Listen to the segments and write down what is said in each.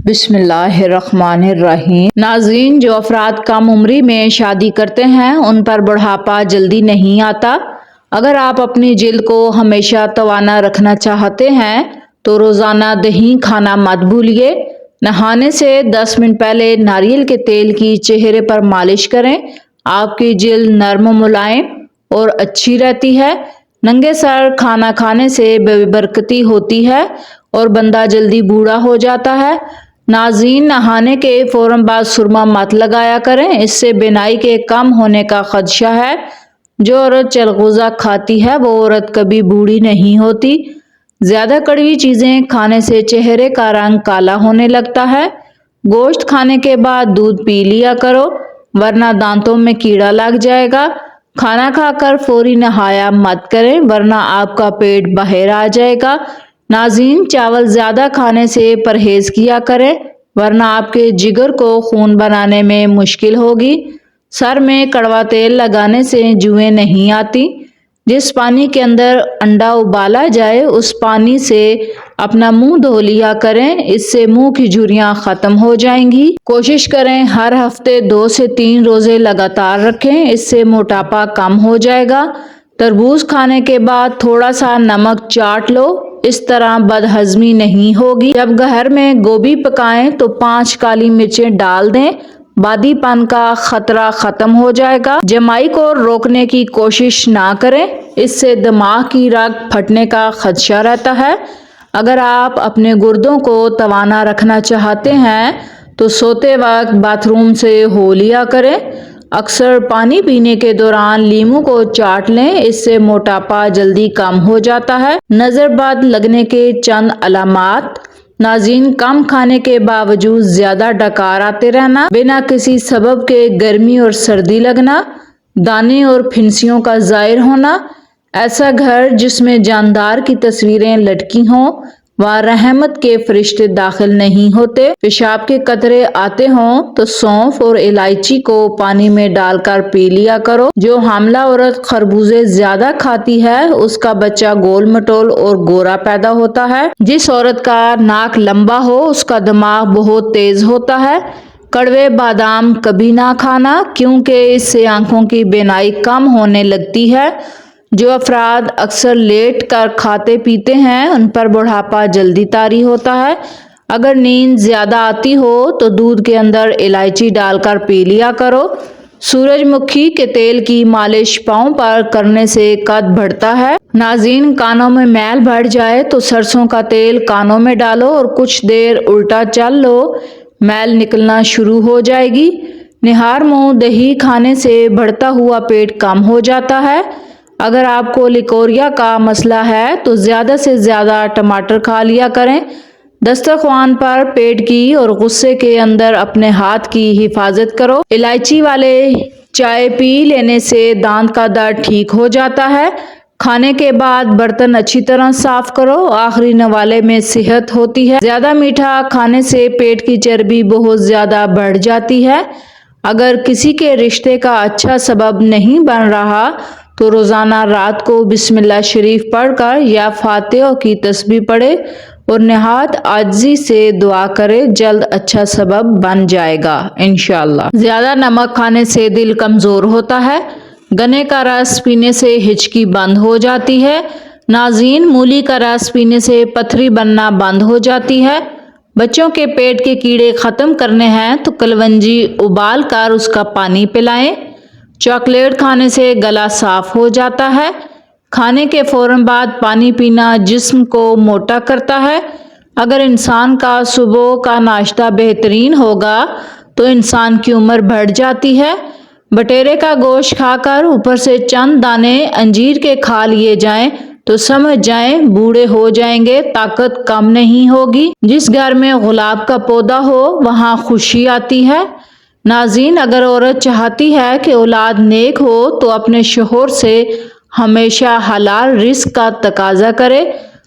بسم اللہ الرحمن الرحیم۔ ناظرین، جو افراد کم عمری میں شادی کرتے ہیں ان پر بڑھاپا جلدی نہیں آتا۔ اگر آپ اپنی جلد کو ہمیشہ توانا رکھنا چاہتے ہیں تو روزانہ دہی کھانا مت بھولیے۔ نہانے سے 10 منٹ پہلے ناریل کے تیل کی چہرے پر مالش کریں۔ آپ کی جلد نرم و ملائم اور اچھی رہتی ہے۔ ننگے سر کھانا کھانے سے بے برکتی ہوتی ہے اور بندہ جلدی بوڑھا ہو جاتا ہے۔ ناظرین، نہانے کے فوراً بعد سرما مت لگایا کریں، اس سے بینائی کے کم ہونے کا خدشہ ہے۔ جو عورت چلغوزہ کھاتی ہے وہ عورت کبھی بوڑھی نہیں ہوتی۔ زیادہ کڑوی چیزیں کھانے سے چہرے کا رنگ کالا ہونے لگتا ہے۔ گوشت کھانے کے بعد دودھ پی لیا کرو ورنہ دانتوں میں کیڑا لگ جائے گا۔ کھانا کھا کر فوری نہایا مت کریں ورنہ آپ کا پیٹ باہر آ جائے گا۔ ناظرین، چاول زیادہ کھانے سے پرہیز کیا کریں ورنہ آپ کے جگر کو خون بنانے میں مشکل ہوگی۔ سر میں کڑوا تیل لگانے سے جوئیں نہیں آتی۔ جس پانی کے اندر انڈا ابالا جائے اس پانی سے اپنا منہ دھو لیا کریں، اس سے منہ کی جھریاں ختم ہو جائیں گی۔ کوشش کریں ہر ہفتے 2 سے 3 روزے لگاتار رکھیں، اس سے موٹاپا کم ہو جائے گا۔ تربوز کھانے کے بعد تھوڑا سا نمک چاٹ لو، اس طرح بدہضمی نہیں ہوگی۔ جب گھر میں گوبھی پکائیں تو 5 کالی مرچیں ڈال دیں، بادی پن کا خطرہ ختم ہو جائے گا۔ جمائی کو روکنے کی کوشش نہ کریں، اس سے دماغ کی رگ پھٹنے کا خدشہ رہتا ہے۔ اگر آپ اپنے گردوں کو توانا رکھنا چاہتے ہیں تو سوتے وقت باتھ روم سے ہو لیا کریں۔ اکثر پانی پینے کے دوران لیموں کو چاٹ لیں، اس سے موٹاپا جلدی کم ہو جاتا ہے۔ نظر بد لگنے کے چند علامات۔ ناظرین، کم کھانے کے باوجود زیادہ ڈکار آتے رہنا، بنا کسی سبب کے گرمی اور سردی لگنا، دانے اور پھنسیوں کا ظاہر ہونا، ایسا گھر جس میں جاندار کی تصویریں لٹکی ہوں وہاں رحمت کے فرشتے داخل نہیں ہوتے، پیشاب کے قطرے آتے ہوں تو سونف اور الائچی کو پانی میں ڈال کر پی لیا کرو۔ جو حاملہ عورت خربوزے زیادہ کھاتی ہے اس کا بچہ گول مٹول اور گورا پیدا ہوتا ہے۔ جس عورت کا ناک لمبا ہو اس کا دماغ بہت تیز ہوتا ہے۔ کڑوے بادام کبھی نہ کھانا کیونکہ اس سے آنکھوں کی بینائی کم ہونے لگتی ہے۔ جو افراد اکثر لیٹ کر کھاتے پیتے ہیں ان پر بڑھاپا جلدی طاری ہوتا ہے۔ اگر نیند زیادہ آتی ہو تو دودھ کے اندر الائچی ڈال کر پی لیا کرو۔ سورج مکھی کے تیل کی مالش پاؤں پر کرنے سے قد بڑھتا ہے۔ ناظرین، کانوں میں میل بڑھ جائے تو سرسوں کا تیل کانوں میں ڈالو اور کچھ دیر الٹا چل لو، میل نکلنا شروع ہو جائے گی۔ نہار منہ دہی کھانے سے بڑھتا ہوا پیٹ کم ہو جاتا ہے۔ اگر آپ کو لیکوریا کا مسئلہ ہے تو زیادہ سے زیادہ ٹماٹر کھا لیا کریں۔ دسترخوان پر پیٹ کی اور غصے کے اندر اپنے ہاتھ کی حفاظت کرو۔ الائچی والے چائے پی لینے سے دانت کا درد ٹھیک ہو جاتا ہے۔ کھانے کے بعد برتن اچھی طرح صاف کرو، آخری نوالے میں صحت ہوتی ہے۔ زیادہ میٹھا کھانے سے پیٹ کی چربی بہت زیادہ بڑھ جاتی ہے۔ اگر کسی کے رشتے کا اچھا سبب نہیں بن رہا تو روزانہ رات کو بسم اللہ شریف پڑھ کر یا فاتحہ کی تسبیح پڑھے اور نہایت عاجزی سے دعا کرے، جلد اچھا سبب بن جائے گا انشاءاللہ۔ زیادہ نمک کھانے سے دل کمزور ہوتا ہے۔ گنے کا رس پینے سے ہچکی بند ہو جاتی ہے۔ ناظرین، مولی کا رس پینے سے پتھری بننا بند ہو جاتی ہے۔ بچوں کے پیٹ کے کیڑے ختم کرنے ہیں تو کلونجی ابال کر اس کا پانی پلائیں۔ چاکلیٹ کھانے سے گلا صاف ہو جاتا ہے۔ کھانے کے فوراً بعد پانی پینا جسم کو موٹا کرتا ہے۔ اگر انسان کا صبح کا ناشتہ بہترین ہوگا تو انسان کی عمر بڑھ جاتی ہے۔ بٹیرے کا گوشت کھا کر اوپر سے چند دانے انجیر کے کھا لیے جائیں تو سمجھ جائیں بوڑھے ہو جائیں گے، طاقت کم نہیں ہوگی۔ جس گھر میں گلاب کا پودا ہو وہاں خوشی آتی ہے۔ ناظرین، اگر عورت چاہتی ہے کہ اولاد نیک ہو تو اپنے شوہر سے ہمیشہ حلال رزق کا تقاضا کرے۔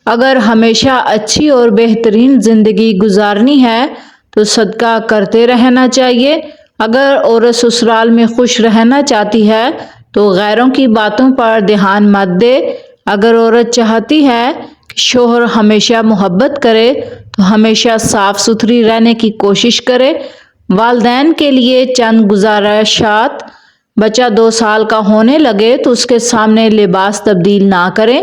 اگر ہمیشہ اچھی اور بہترین زندگی گزارنی ہے تو صدقہ کرتے رہنا چاہیے۔ اگر عورت سسرال میں خوش رہنا چاہتی ہے تو غیروں کی باتوں پر دھیان مت دے۔ اگر عورت چاہتی ہے شوہر ہمیشہ محبت کرے تو ہمیشہ صاف ستھری رہنے کی کوشش کرے۔ والدین کے لیے چند گزارشات: بچہ 2 سال کا ہونے لگے تو اس کے سامنے لباس تبدیل نہ کریں۔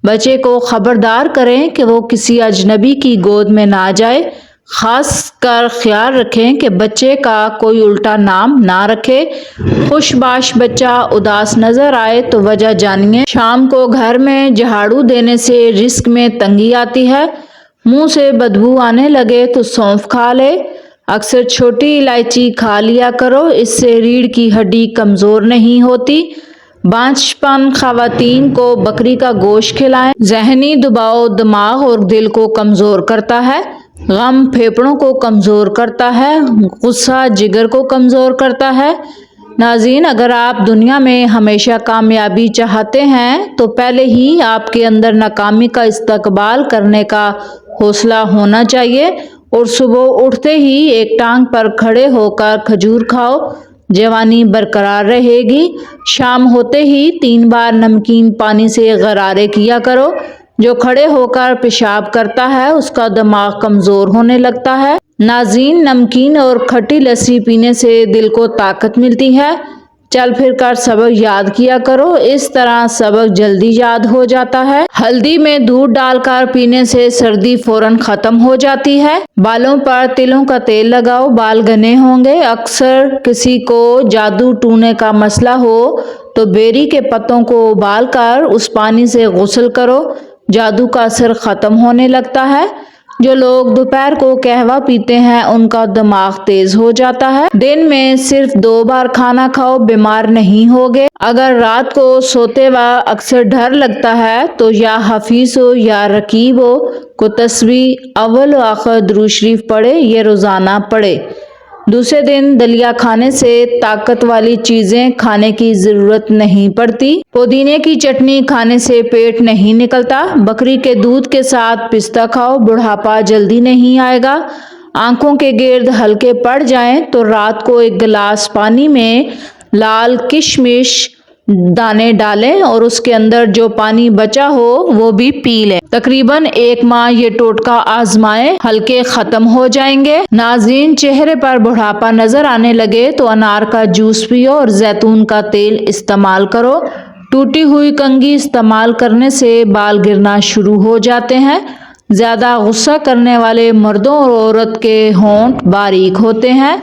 بچے کو خبردار کریں کہ وہ کسی اجنبی کی گود میں نہ جائے۔ خاص کر خیال رکھیں کہ بچے کا کوئی الٹا نام نہ رکھے۔ خوش باش بچہ اداس نظر آئے تو وجہ جانیے۔ شام کو گھر میں جھاڑو دینے سے رزق میں تنگی آتی ہے۔ منہ سے بدبو آنے لگے تو سونف کھا لے۔ اکثر چھوٹی الائچی کھا لیا کرو، اس سے ریڑھ کی ہڈی کمزور نہیں ہوتی۔ بانجھپن خواتین کو بکری کا گوشت کھلائیں۔ ذہنی دباؤ دماغ اور دل کو کمزور کرتا ہے۔ غم پھیپھڑوں کو کمزور کرتا ہے۔ غصہ جگر کو کمزور کرتا ہے۔ ناظرین، اگر آپ دنیا میں ہمیشہ کامیابی چاہتے ہیں تو پہلے ہی آپ کے اندر ناکامی کا استقبال کرنے کا حوصلہ ہونا چاہیے، اور صبح اٹھتے ہی ایک ٹانگ پر کھڑے ہو کر کھجور کھاؤ، جوانی برقرار رہے گی۔ شام ہوتے ہی 3 بار نمکین پانی سے غرارے کیا کرو۔ جو کھڑے ہو کر پیشاب کرتا ہے اس کا دماغ کمزور ہونے لگتا ہے۔ ناظرین، نمکین اور کھٹی لسی پینے سے دل کو طاقت ملتی ہے۔ چل پھر کر سبق یاد کیا کرو، اس طرح سبق جلدی یاد ہو جاتا ہے۔ ہلدی میں دودھ ڈال کر پینے سے سردی فوراً ختم ہو جاتی ہے۔ بالوں پر تلوں کا تیل لگاؤ، بال گھنے ہوں گے۔ اکثر کسی کو جادو ٹونے کا مسئلہ ہو تو بیری کے پتوں کو ابال کر اس پانی سے غسل کرو، جادو کا اثر ختم ہونے لگتا ہے۔ جو لوگ دوپہر کو قہوہ پیتے ہیں ان کا دماغ تیز ہو جاتا ہے۔ دن میں صرف 2 بار کھانا کھاؤ، بیمار نہیں ہوگے۔ اگر رات کو سوتے وقت اکثر ڈر لگتا ہے تو یا حفیظ ہو یا رقیب ہو کو تسبیح اول و آخر درود شریف پڑھے، یہ روزانہ پڑھے۔ دوسرے دن دلیا کھانے سے طاقت والی چیزیں کھانے کی ضرورت نہیں پڑتی۔ پودینے کی چٹنی کھانے سے پیٹ نہیں نکلتا۔ بکری کے دودھ کے ساتھ پستہ کھاؤ، بڑھاپا جلدی نہیں آئے گا۔ آنکھوں کے گرد ہلکے پڑ جائیں تو رات کو 1 گلاس پانی میں لال کشمش دانے ڈالیں اور اس کے اندر جو پانی بچا ہو وہ بھی پی لیں۔ تقریباً 1 ماہ یہ ٹوٹکا آزمائیں، ہلکے ختم ہو جائیں گے۔ ناظرین، چہرے پر بڑھاپا نظر آنے لگے تو انار کا جوس پیو اور زیتون کا تیل استعمال کرو۔ ٹوٹی ہوئی کنگھی استعمال کرنے سے بال گرنا شروع ہو جاتے ہیں۔ زیادہ غصہ کرنے والے مردوں اور عورت کے ہونٹ باریک ہوتے ہیں۔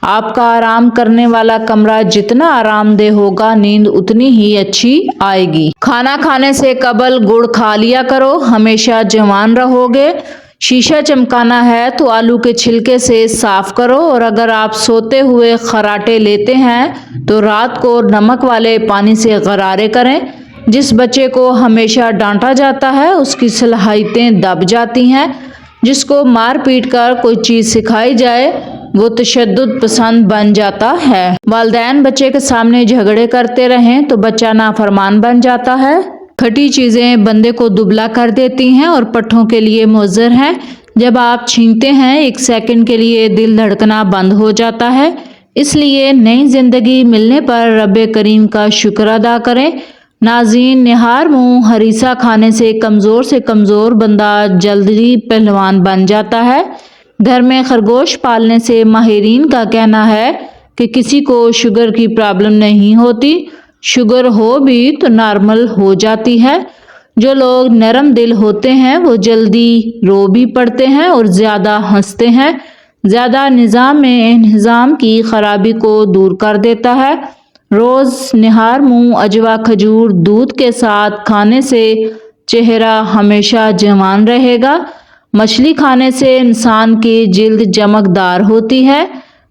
آپ کا آرام کرنے والا کمرہ جتنا آرام دہ ہوگا، نیند اتنی ہی اچھی آئے گی۔ کھانا کھانے سے قبل گڑ کھا لیا کرو، ہمیشہ جوان رہو گے۔ شیشہ چمکانا ہے تو آلو کے چھلکے سے صاف کرو، اور اگر آپ سوتے ہوئے خراٹے لیتے ہیں تو رات کو نمک والے پانی سے غرارے کریں۔ جس بچے کو ہمیشہ ڈانٹا جاتا ہے اس کی صلاحیتیں دب جاتی ہیں۔ جس کو مار پیٹ کر کوئی چیز سکھائی جائے وہ تشدد پسند بن جاتا ہے۔ والدین بچے کے سامنے جھگڑے کرتے رہیں تو بچہ نافرمان بن جاتا ہے۔ کھٹی چیزیں بندے کو دبلا کر دیتی ہیں اور پٹھوں کے لیے مضر ہیں۔ جب آپ چھینکتے ہیں 1 سیکنڈ کے لیے دل دھڑکنا بند ہو جاتا ہے۔ اس لیے نئی زندگی ملنے پر رب کریم کا شکر ادا کریں۔ ناظرین، نہار منہ ہریسہ کھانے سے کمزور بندہ جلدی پہلوان بن جاتا ہے۔ گھر میں خرگوش پالنے سے ماہرین کا کہنا ہے کہ کسی کو شوگر کی پرابلم نہیں ہوتی، شوگر ہو بھی تو نارمل ہو جاتی ہے۔ جو لوگ نرم دل ہوتے ہیں وہ جلدی رو بھی پڑتے ہیں اور زیادہ ہنستے ہیں۔ زیادہ نظام میں انہضام کی خرابی کو دور کر دیتا ہے۔ روز نہار منہ اجوا کھجور دودھ کے ساتھ کھانے سے چہرہ ہمیشہ جوان رہے گا۔ مچھلی کھانے سے انسان کی جلد چمکدار ہوتی ہے۔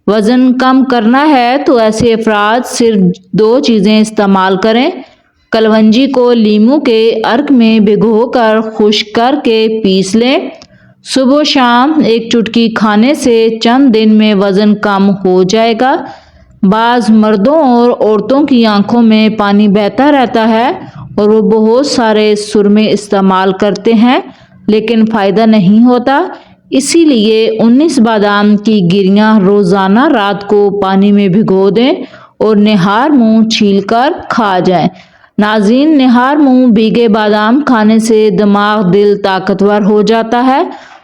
وزن کم کرنا ہے تو ایسے افراد صرف 2 چیزیں استعمال کریں۔ کلونجی کو لیموں کے عرق میں بھگو کر خشک کر کے پیس لیں۔ صبح و شام 1 چٹکی کھانے سے چند دن میں وزن کم ہو جائے گا۔ بعض مردوں اور عورتوں کی آنکھوں میں پانی بہتا رہتا ہے اور وہ بہت سارے سرمے استعمال کرتے ہیں لیکن فائدہ نہیں ہوتا۔ اسی لیے 19 بادام کی گریاں روزانہ رات کو پانی میں بھگو دیں اور نہار منہ چھیل کر کھا جائیں۔ ناظرین، نہار منہ بھیگے بادام کھانے سے دماغ، دل طاقتور ہو جاتا ہے،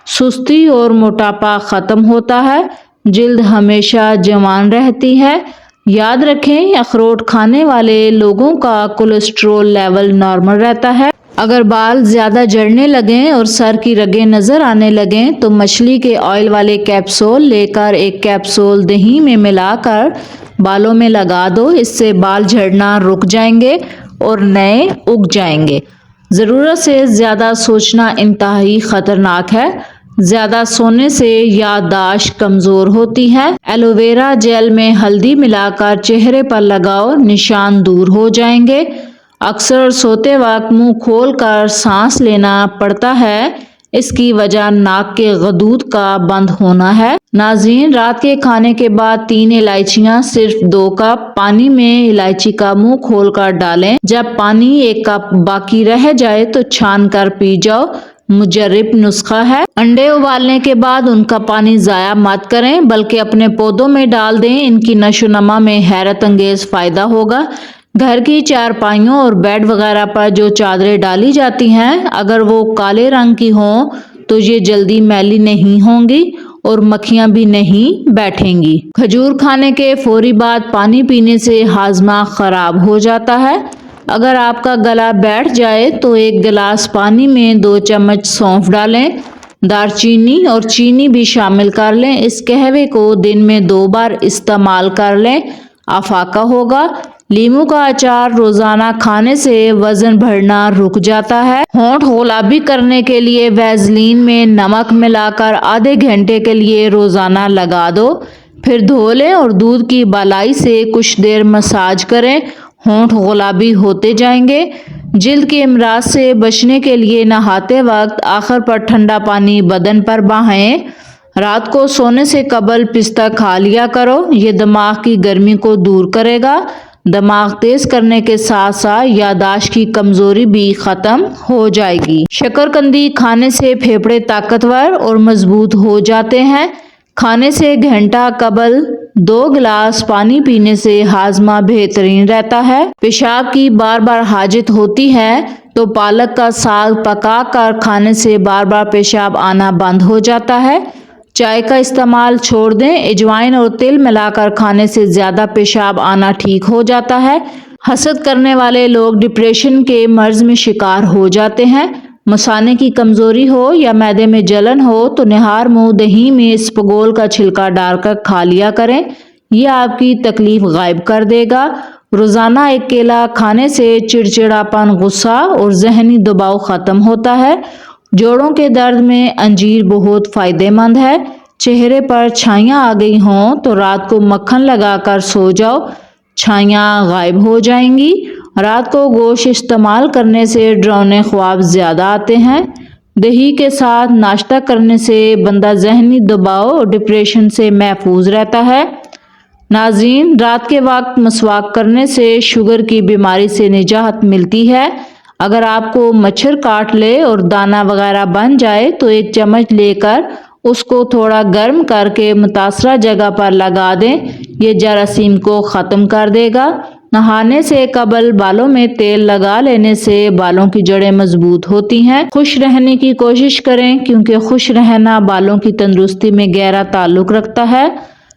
سستی اور موٹاپا ختم ہوتا ہے، جلد ہمیشہ جوان رہتی ہے۔ یاد رکھیں، اخروٹ کھانے والے لوگوں کا کولیسٹرول لیول نارمل رہتا ہے۔ اگر بال زیادہ جھڑنے لگیں اور سر کی رگیں نظر آنے لگیں تو مچھلی کے آئل والے کیپسول لے کر ایک کیپسول دہی میں ملا کر بالوں میں لگا دو۔ اس سے بال جھڑنا رک جائیں گے اور نئے اگ جائیں گے۔ ضرورت سے زیادہ سوچنا انتہائی خطرناک ہے۔ زیادہ سونے سے یادداشت کمزور ہوتی ہے۔ ایلو ویرا جیل میں ہلدی ملا کر چہرے پر لگاؤ، نشان دور ہو جائیں گے۔ اکثر سوتے وقت منہ کھول کر سانس لینا پڑتا ہے، اس کی وجہ ناک کے غدود کا بند ہونا ہے۔ ناظرین، رات کے کھانے کے بعد 3 الائچیاں صرف 2 کپ پانی میں الائچی کا منہ کھول کر ڈالیں۔ جب پانی 1 کپ باقی رہ جائے تو چھان کر پی جاؤ۔ مجرب نسخہ ہے۔ انڈے ابالنے کے بعد ان کا پانی ضائع مت کریں بلکہ اپنے پودوں میں ڈال دیں، ان کی نشو و نما میں حیرت انگیز فائدہ ہوگا۔ گھر کی چارپائیوں اور بیڈ وغیرہ پر جو چادریں ڈالی جاتی ہیں، اگر وہ کالے رنگ کی ہوں تو یہ جلدی میلی نہیں ہوں گی اور مکھیاں بھی نہیں بیٹھیں گی۔ کھجور کھانے کے فوری بعد پانی پینے سے ہاضمہ خراب ہو جاتا ہے۔ اگر آپ کا گلا بیٹھ جائے تو 1 گلاس پانی میں 2 چمچ سونف ڈالیں، دار چینی اور چینی بھی شامل کر لیں۔ اس قہوے کو دن میں 2 بار استعمال کر لیں، افاقہ ہوگا۔ لیموں کا اچار روزانہ کھانے سے وزن بڑھنا رک جاتا ہے۔ ہونٹ گلابی کرنے کے لیے ویزلین میں نمک ملا کر آدھے گھنٹے کے لیے روزانہ لگا دو، پھر دھو لیں اور دودھ کی بالائی سے کچھ دیر مساج کریں، ہونٹ گلابی ہوتے جائیں گے۔ جلد کے امراض سے بچنے کے لیے نہاتے وقت آخر پر ٹھنڈا پانی بدن پر بہائیں۔ رات کو سونے سے قبل پستہ کھا لیا کرو، یہ دماغ کی گرمی کو دور کرے گا۔ دماغ تیز کرنے کے ساتھ ساتھ یادداشت کی کمزوری بھی ختم ہو جائے گی۔ شکرقندی کھانے سے پھیپھڑے طاقتور اور مضبوط ہو جاتے ہیں۔ کھانے سے گھنٹہ قبل 2 گلاس پانی پینے سے ہاضمہ بہترین رہتا ہے۔ پیشاب کی بار بار حاجت ہوتی ہے تو پالک کا ساگ پکا کر کھانے سے بار بار پیشاب آنا بند ہو جاتا ہے۔ چائے کا استعمال چھوڑ دیں، اجوائن اور تل ملا کر کھانے سے زیادہ پیشاب آنا ٹھیک ہو جاتا ہے۔ حسد کرنے والے لوگ ڈپریشن کے مرض میں شکار ہو جاتے ہیں۔ مثانے کی کمزوری ہو یا معدے میں جلن ہو تو نہار منہ دہی میں اسپغول کا چھلکا ڈال کر کھا لیا کریں، یہ آپ کی تکلیف غائب کر دے گا۔ روزانہ 1 کیلا کھانے سے چڑچڑاپن، غصہ اور ذہنی دباؤ ختم ہوتا ہے۔ جوڑوں کے درد میں انجیر بہت فائدہ مند ہے۔ چہرے پر چھائیاں آ گئی ہوں تو رات کو مکھن لگا کر سو جاؤ، چھائیاں غائب ہو جائیں گی۔ رات کو گوشت استعمال کرنے سے ڈراؤنے خواب زیادہ آتے ہیں۔ دہی کے ساتھ ناشتہ کرنے سے بندہ ذہنی دباؤ اور ڈپریشن سے محفوظ رہتا ہے۔ ناظرین، رات کے وقت مسواک کرنے سے شوگر کی بیماری سے نجات ملتی ہے۔ اگر آپ کو مچھر کاٹ لے اور دانہ وغیرہ بن جائے تو 1 چمچ لے کر اس کو تھوڑا گرم کر کے متاثرہ جگہ پر لگا دیں، یہ جراثیم کو ختم کر دے گا۔ نہانے سے قبل بالوں میں تیل لگا لینے سے بالوں کی جڑیں مضبوط ہوتی ہیں۔ خوش رہنے کی کوشش کریں کیونکہ خوش رہنا بالوں کی تندرستی میں گہرا تعلق رکھتا ہے۔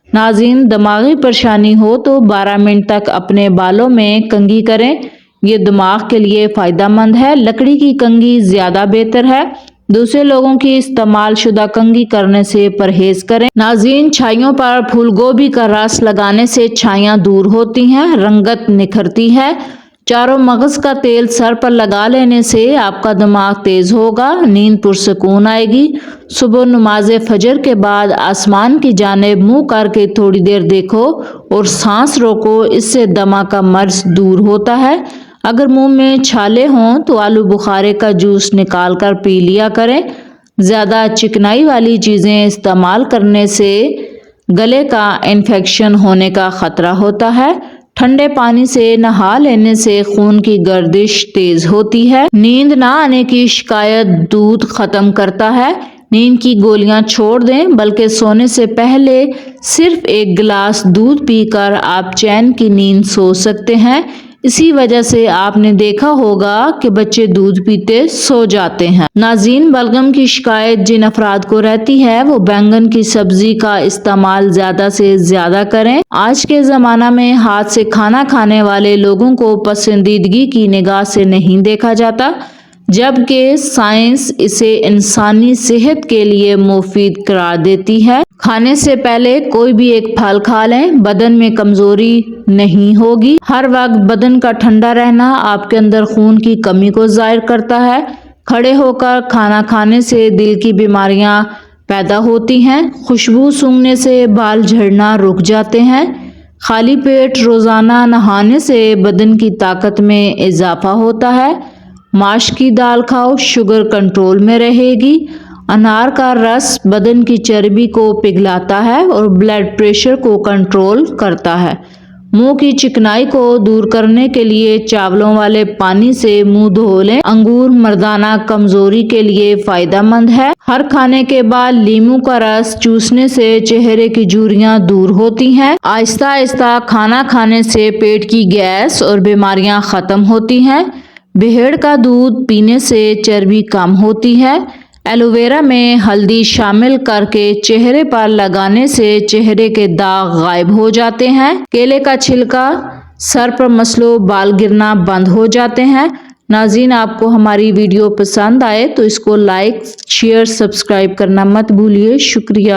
ناظرین، دماغی پریشانی ہو تو 12 منٹ تک اپنے بالوں میں کنگھی کریں، یہ دماغ کے لیے فائدہ مند ہے۔ لکڑی کی کنگھی زیادہ بہتر ہے، دوسرے لوگوں کی استعمال شدہ کنگھی کرنے سے پرہیز کریں۔ ناظرین، چھائیوں پر پھول گوبھی کا رس لگانے سے چھائیاں دور ہوتی ہیں، رنگت نکھرتی ہے۔ چاروں مغز کا تیل سر پر لگا لینے سے آپ کا دماغ تیز ہوگا، نیند پرسکون آئے گی۔ صبح نماز فجر کے بعد آسمان کی جانب منہ کر کے تھوڑی دیر دیکھو اور سانس روکو، اس سے دمہ کا مرض دور ہوتا ہے۔ اگر منہ میں چھالے ہوں تو آلو بخارے کا جوس نکال کر پی لیا کریں۔ زیادہ چکنائی والی چیزیں استعمال کرنے سے گلے کا انفیکشن ہونے کا خطرہ ہوتا ہے۔ ٹھنڈے پانی سے نہا لینے سے خون کی گردش تیز ہوتی ہے۔ نیند نہ آنے کی شکایت دودھ ختم کرتا ہے۔ نیند کی گولیاں چھوڑ دیں بلکہ سونے سے پہلے صرف 1 گلاس دودھ پی کر آپ چین کی نیند سو سکتے ہیں۔ اسی وجہ سے آپ نے دیکھا ہوگا کہ بچے دودھ پیتے سو جاتے ہیں۔ ناظرین، بلغم کی شکایت جن افراد کو رہتی ہے وہ بینگن کی سبزی کا استعمال زیادہ سے زیادہ کریں۔ آج کے زمانہ میں ہاتھ سے کھانا کھانے والے لوگوں کو پسندیدگی کی نگاہ سے نہیں دیکھا جاتا، جبکہ سائنس اسے انسانی صحت کے لیے مفید قرار دیتی ہے۔ کھانے سے پہلے کوئی بھی ایک پھل کھا لیں، بدن میں کمزوری نہیں ہوگی۔ ہر وقت بدن کا ٹھنڈا رہنا آپ کے اندر خون کی کمی کو ظاہر کرتا ہے۔ کھڑے ہو کر کھانا کھانے سے دل کی بیماریاں پیدا ہوتی ہیں۔ خوشبو سونگھنے سے بال جھڑنا رک جاتے ہیں۔ خالی پیٹ روزانہ نہانے سے بدن کی طاقت میں اضافہ ہوتا ہے۔ ماش کی دال کھاؤ، شوگر کنٹرول میں رہے گی۔ انار کا رس بدن کی چربی کو پگھلاتا ہے اور بلڈ پریشر کو کنٹرول کرتا ہے۔ منہ کی چکنائی کو دور کرنے کے لیے چاولوں والے پانی سے منہ دھو لیں۔ انگور مردانہ کمزوری کے لیے فائدہ مند ہے۔ ہر کھانے کے بعد لیموں کا رس چوسنے سے چہرے کی جھریاں دور ہوتی ہیں۔ آہستہ آہستہ کھانا کھانے سے پیٹ کی گیس اور بیماریاں ختم ہوتی ہیں۔ بھیڑ کا دودھ پینے سے چربی کم ہوتی ہے۔ ایلو ویرا میں ہلدی شامل کر کے چہرے پر لگانے سے چہرے کے داغ غائب ہو جاتے ہیں۔ کیلے کا چھلکا سر پر مسلو، بال گرنا بند ہو جاتے ہیں۔ ناظرین، آپ کو ہماری ویڈیو پسند آئے تو اس کو لائک، شیئر، سبسکرائب کرنا مت بھولیے۔ شکریہ۔